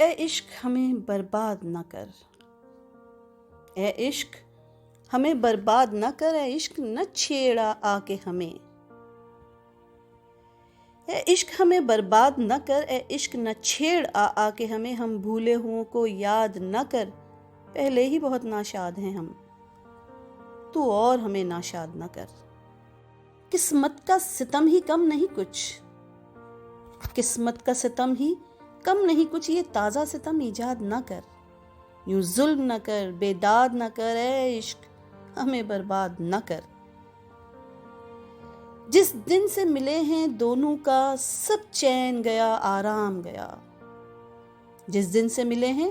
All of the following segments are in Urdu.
اے عشق ہمیں برباد نہ کر، اے عشق ہمیں برباد نہ کر، اے عشق نہ چھیڑا آ کے ہمیں، اے عشق ہمیں برباد نہ کر، اے عشق نہ چھیڑ آ کے ہمیں، ہم بھولے ہوں کو یاد نہ کر، پہلے ہی بہت ناشاد ہیں ہم، تو اور ہمیں ناشاد نہ کر۔ قسمت کا ستم ہی کم نہیں کچھ، قسمت کا ستم ہی کم نہیں کچھ، یہ تازہ ستم ایجاد نہ کر، یوں ظلم نہ کر، بیداد نہ کر، اے عشق ہمیں برباد نہ کر۔ جس دن سے ملے ہیں دونوں کا سب چین گیا آرام گیا، جس دن سے ملے ہیں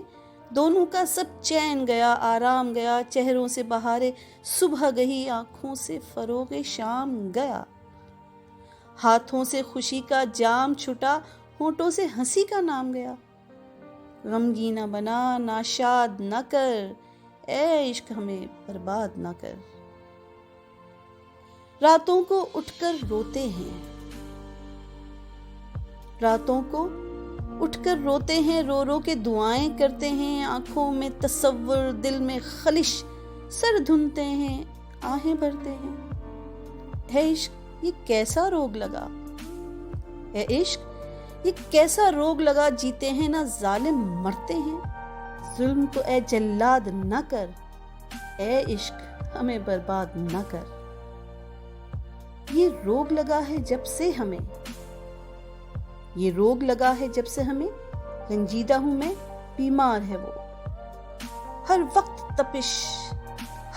دونوں کا سب چین گیا آرام گیا، چہروں سے بہارے صبح گئی، آنکھوں سے فروغ شام گیا، ہاتھوں سے خوشی کا جام چھٹا، ہونٹوں سے ہنسی کا نام گیا، غمگین نہ بنا ناشاد نہ کر، اے عشق ہمیں برباد نہ کر۔ راتوں کو اٹھ کر روتے ہیں، راتوں کو اٹھ کر روتے ہیں، رو رو کے دعائیں کرتے ہیں، آنکھوں میں تصور دل میں خلش، سر دھنتے ہیں آہیں بھرتے ہیں، اے عشق یہ کیسا روگ لگا، اے عشق یہ کیسا روگ لگا، جیتے ہیں نہ ظالم مرتے ہیں، ظلم کو اے جلاد نہ کر، اے عشق ہمیں برباد نہ کر۔ یہ روگ لگا ہے جب سے ہمیں، یہ روگ لگا ہے جب سے ہمیں، رنجیدہ ہوں میں بیمار ہے وہ، ہر وقت تپش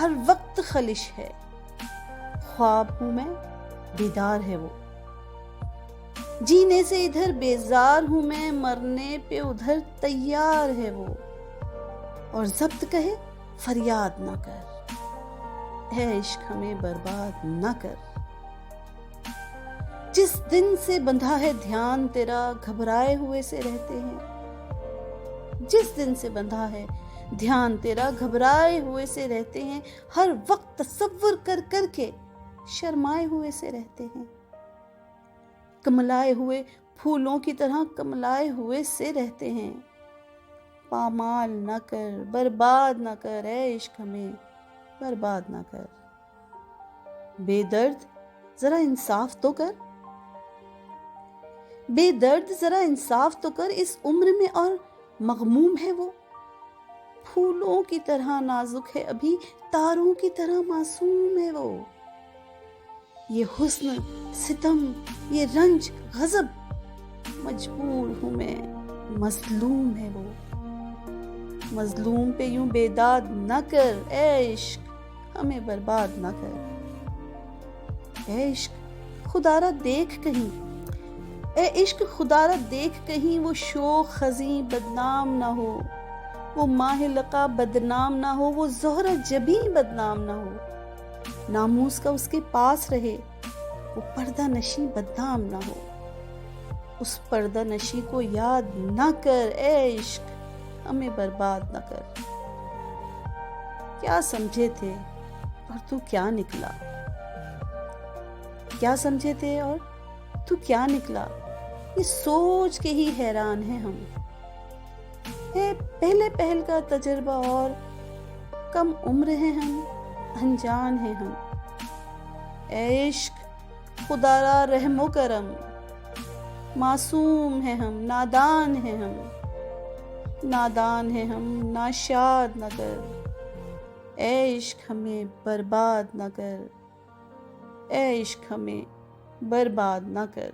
ہر وقت خلش ہے، خواب ہوں میں بیدار ہے وہ، جینے سے ادھر بیزار ہوں میں، مرنے پہ ادھر تیار ہے وہ، اور ضبط کہے فریاد نہ کر، اے عشق ہمیں برباد نہ کر۔ جس دن سے بندھا ہے دھیان تیرا، گھبرائے ہوئے سے رہتے ہیں، جس دن سے بندھا ہے دھیان تیرا، گھبرائے ہوئے سے رہتے ہیں، ہر وقت تصور کر کر کے شرمائے ہوئے سے رہتے ہیں، کملائے ہوئے پھولوں کی طرح کملائے ہوئے سے رہتے ہیں، پامال نہ کر برباد نہ کر، اے عشق ہمیں برباد نہ کر۔ بے درد ذرا انصاف تو کر، بے درد ذرا انصاف تو کر، اس عمر میں اور مغموم ہے وہ، پھولوں کی طرح نازک ہے ابھی، تاروں کی طرح معصوم ہے وہ، یہ حسن ستم یہ رنج غضب، مجبور ہوں میں مظلوم ہے وہ، مظلوم پہ یوں بیداد نہ کر، اے عشق ہمیں برباد نہ کر۔ اے عشق خدا را دیکھ کہیں، اے عشق خدا را دیکھ کہیں، وہ شوخ خزیں بدنام نہ ہو، وہ ماہ لقا بدنام نہ ہو، وہ زہرہ جبیں بدنام نہ ہو، ناموس کا اس کے پاس رہے، وہ پردہ نشیں بدنام نہ ہو، اس پردہ نشیں کو یاد نہ کر، اے عشق ہمیں برباد نہ کر۔ کیا سمجھے تھے اور تو کیا نکلا، کیا سمجھے تھے اور تو کیا نکلا، یہ سوچ کے ہی حیران ہیں ہم، ہے پہلے پہل کا تجربہ اور کم عمر ہیں ہم، انجان ہیں ہم، اے عشق خدا را رحم و کرم، معصوم ہیں ہم نادان ہیں ہم، نادان ہیں ہم ناشاد نہ کر، اے عشق ہمیں برباد نہ کر، اے عشق ہمیں برباد نہ کر۔